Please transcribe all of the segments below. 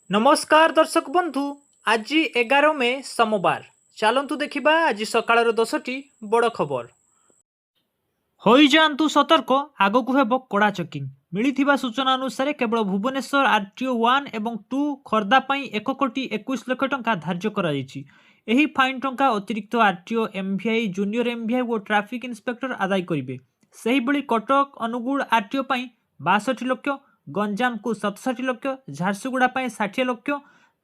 नमस्कार दर्शक बंधु। आज 11 मे सोमवार। चलतु देखा आज सकाळ 10टी बड़ खबर। हो जातु सतर्क, आगक हेब कड़ा चेकिंग। मिली सूचना अनुसार केवल भुवनेश्वर आरटीओ 1 और 2 खर्दा 1,21,00,000 टंका धार्य कर फाइन टंका अतिरिक्त आरटीओ एमवीआई, जूनियर एमवीआई और ट्राफिक इन्स्पेक्टर आदाय करेंगे। से ही कटक अनुगुल आरटीओ 62 लक्ष, गंजाम को 67 लक्ष, झारसुगुड़ा 60 लक्ष,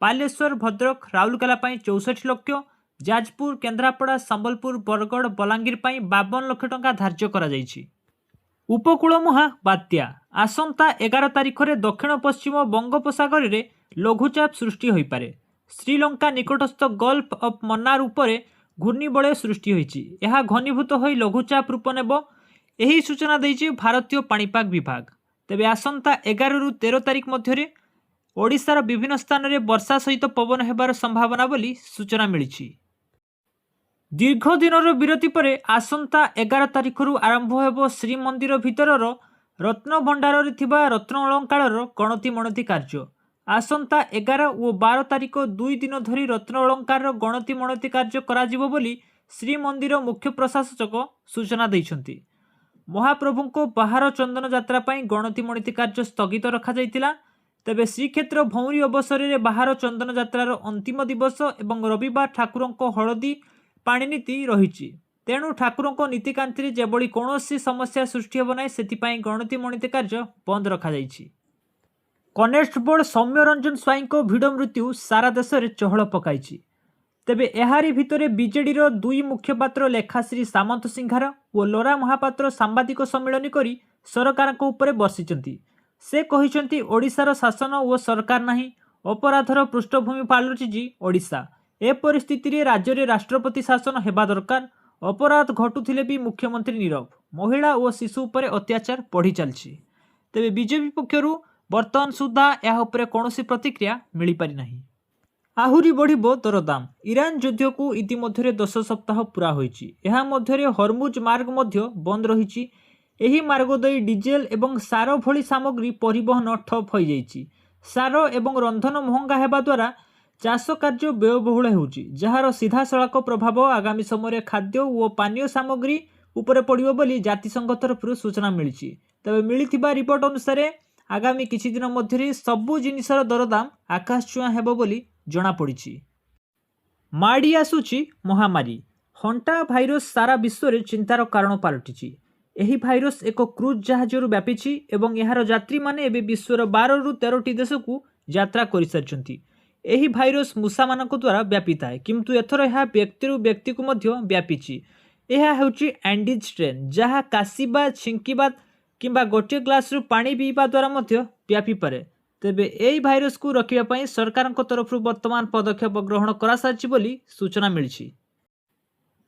बालेश्वर, भद्रक, राउरकेला 64 लक्ष, जाजपुर, केन्द्रापड़ा, संबलपुर, बरगढ़, बलांगीर 52 लक्ष टंका धार्य करा जायछि। उपकूल मुहां बात्या आसंता 11 तारिख में दक्षिण पश्चिम बंगोपसागर में लघुचाप सृष्टि हो पारे। श्रीलंका निकटस्थ गल्फ ऑफ मन्नार उपरे घूर्णिबलय सृष्टि होइछि। यह घनीभूत हो लघुचाप रूप नेब, यही सूचना देइछि भारतीय पाणीपाग विभाग। तेबे आसंता 11 रु 13 तारिख मध्य ओडिशार विभिन्न स्थान में वर्षा सहित पवन हेबार संभावना बोली सूचना मिली। दीर्घ दिनर विरति परे आसंता 11 तारिख आरंभ हेब श्रीमंदिर भितरर रत्न भंडार रत्न अलंकार गणति मणति कार्य। आसंता 11 और 12 तारिख 2 दिन धरी रत्न अलंकार गणति मणति कार्य कराजिबो बोली श्रीमंदिर मुख्य प्रशासक सूचना दैछंती। महाप्रभु को बाहर चंदन यात्रा गणति मणति कार्य स्थगित रखा जाइतिला। तेबे श्रीक्षेत्र भौरी अवसर में बाहर चंदन यात्रार अंतिम दिवस एवं रविवार ठाकुरों हलदी पाणी नीति रही। तेणु ठाकुरों नीतिकांति जेबली कौन समस्या सृष्टि होब ना से गणति मणति कार्य बंद रखा जाइछि। कनेस्टेबल सौम्य रंजन स्वाई को भिड़ मृत्यु सारा देश में चहल पकाई। तेबे एहारी भितरे बीजेडी रो 2 मुखपात्र लेखाश्री सामंत सिंघार और लोरा महापात्र सांबादिक सम्मेलन करी सरकार को ऊपर बर्षिचंती। से कहिचंती ओडिशार शासन और सरकार नहीं, अपराधर पृष्ठभूमि पालुची ओडिशा। ए परिस्थिति रे राज्य रे राष्ट्रपति शासन हेबा दरकार। अपराध घटुथिले भी मुख्यमंत्री नीरव। महिला और शिशु उपर अत्याचार बढ़ी चलछि। तेबे बीजेपी पक्षरु वर्तमान सुधा यह उपर कौनसी प्रतिक्रिया मिली पारि नहीं। आहुरी बढ़िबो दरदाम। ईरान युद्ध को इतिमध्य 10 सप्ताह पूरा होइछि। एहा मध्यरे हरमुज मार्ग मध्य बंद रहिछि। एही मार्ग देई डीजेल एवं सार भली सामग्री परिवहन ठप हो जाइछि। सार एवं रंधन महंगा हेबा द्वारा चाष कार्य व्ययबहुल होउछि, जार सीधासलख प्रभाव आगामी समय खाद्य और पानीय सामग्री उपरे पड़िबो बोली जातिसंघ तरफ सूचना मिलिछि। तबे मिलिथिबा रिपोर्ट अनुसार आगामी किछि दिन मध्यरे सबु जिनिसर दरदाम आकाश छुआ हेबो बोली जना पड़िछि। माड़ी आसुछि महामारी। हंटा भाइरस सारा विश्व में चिंतार कारण पलटिछि। एही भाइरस एक क्रूज जहाजरू व्यापीछि एवं यार यात्री माने एबे विश्वर 12 रु 13टी देश को यात्रा कर सारिछंती। एही भाइरस मूषा मानक द्वारा व्यापी थाए, किंतु एथर यह व्यक्ति रु व्यक्ति को मध्य व्यापीछि। यह हेउछि एंडीज स्ट्रेन, जहाँ काशिबा, छिंकिबा किंबा गोटे ग्लास रु पानी पीवा द्वारा मध्य व्यापी पारे। तेबे एही भाइरस को रोकिबा पई सरकार तरफ वर्तमान पदक्षेप ग्रहण करा सारिछि बोली सूचना मिलिछि।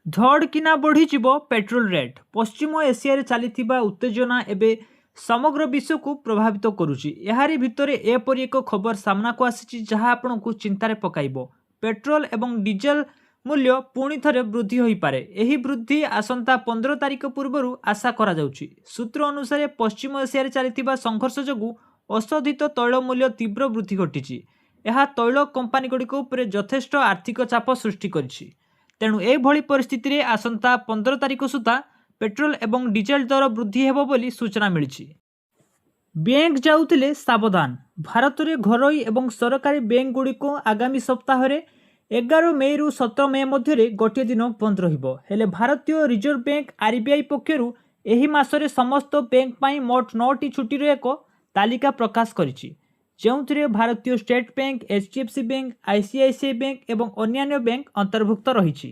धड़ किना बढ़ी पेट्रोल रेट। पश्चिम एशिया रे चलीथिबा उत्तेजना एबे समग्र विश्व को प्रभावित करुछि। एहारी भितरे एपरि एक खबर सामना को आसीछि जहाँ आपन को चिंतारे पकाइबो। पेट्रोल एवं डीजेल मूल्य पुणी थरे वृद्धि होई पारे। एही वृद्धि आसंता 15 तारिख पूर्व आशा करा जाउछि। सूत्र अनुसार पश्चिम एशिया रे चलीथिबा संघर्ष जोगु अशोधित तैल मूल्य तीव्र वृद्धि घटिछि। यह तैल कंपानी गुड़िक उपरे यथेष्ट आर्थिक चाप सृष्टि करिछि। तेणु एभली परिस्थिति रे आसंता 15 तारिख सुधा पेट्रोल एवं डीजेल दर वृद्धि हेबो बोली सूचना मिलिछि। बैंक जाउथिले सावधान। भारत में घरोई एवं सरकारी बैंक गुड़िक आगामी सप्ताह 11 मे रु 17 मे मध्य गोटे दिन बंद रहिबो। हेले भारतीय रिजर्व बैंक आरबीआई पक्षरु एही मासरे समस्त बैंक पाई मोट 9टी छुट्टीर एक तालिका प्रकाश करिछि, जेउथिरे भारतीय state bank, HDFC bank, ICICI bank एवं अन्यान्य बैंक अंतर्भुक्त रहिछि।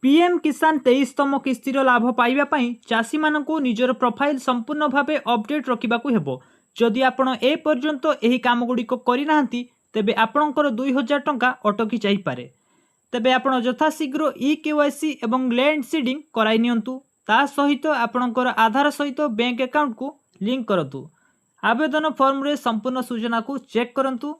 पीएम किसान 23तम किस्तिर लाभ पाइबा पई चासी मानकु निजर प्रोफाइल संपूर्ण भावे अपडेट रखिबाकु हेबो। जदि आपण ए पर्यंत एही काम गुड़िक करि नाहंती तेबे आपणकर 2000 टंका अटकी जाई पारे। तेबे आपण यथाशीघ्र ई-केवाईसी एवं लैंड सीडिंग कराई नियंतु। ता सहित आपणकर आधार सहित बैंक अकाउंट को लिंक करतु। आवेदन फॉर्म रे संपूर्ण सूचना को चेक करंतु।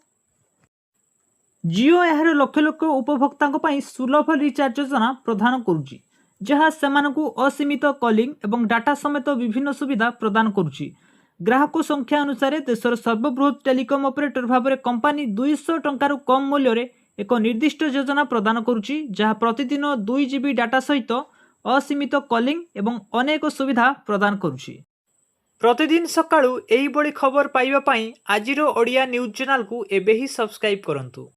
जियो यार लक्ष लक्ष उपभोक्ता सुलभ रिचार्ज योजना प्रदान करुछि, जहाँ सेमानकु असीमित कॉलिंग एवं डाटा समेत विभिन्न सुविधा प्रदान करुछि। ग्राहक संख्या अनुसार देशर सर्वबृहत टेलिकम ऑपरेटर भाव में कंपनी 200 टंकार कम मूल्य रे एक निर्दिष्ट योजना प्रदान करुच्ची जहाँ प्रतिदिन 2 GB डाटा सहित असीमित कॉलिंग एवं अनेक सुविधा प्रदान करुच्ची। प्रतिदिन सकाळू एही बड़ी खबर पाइबा पई आजिरो ओडिया न्यूज चैनल को एबे ही सब्सक्राइब करंतु।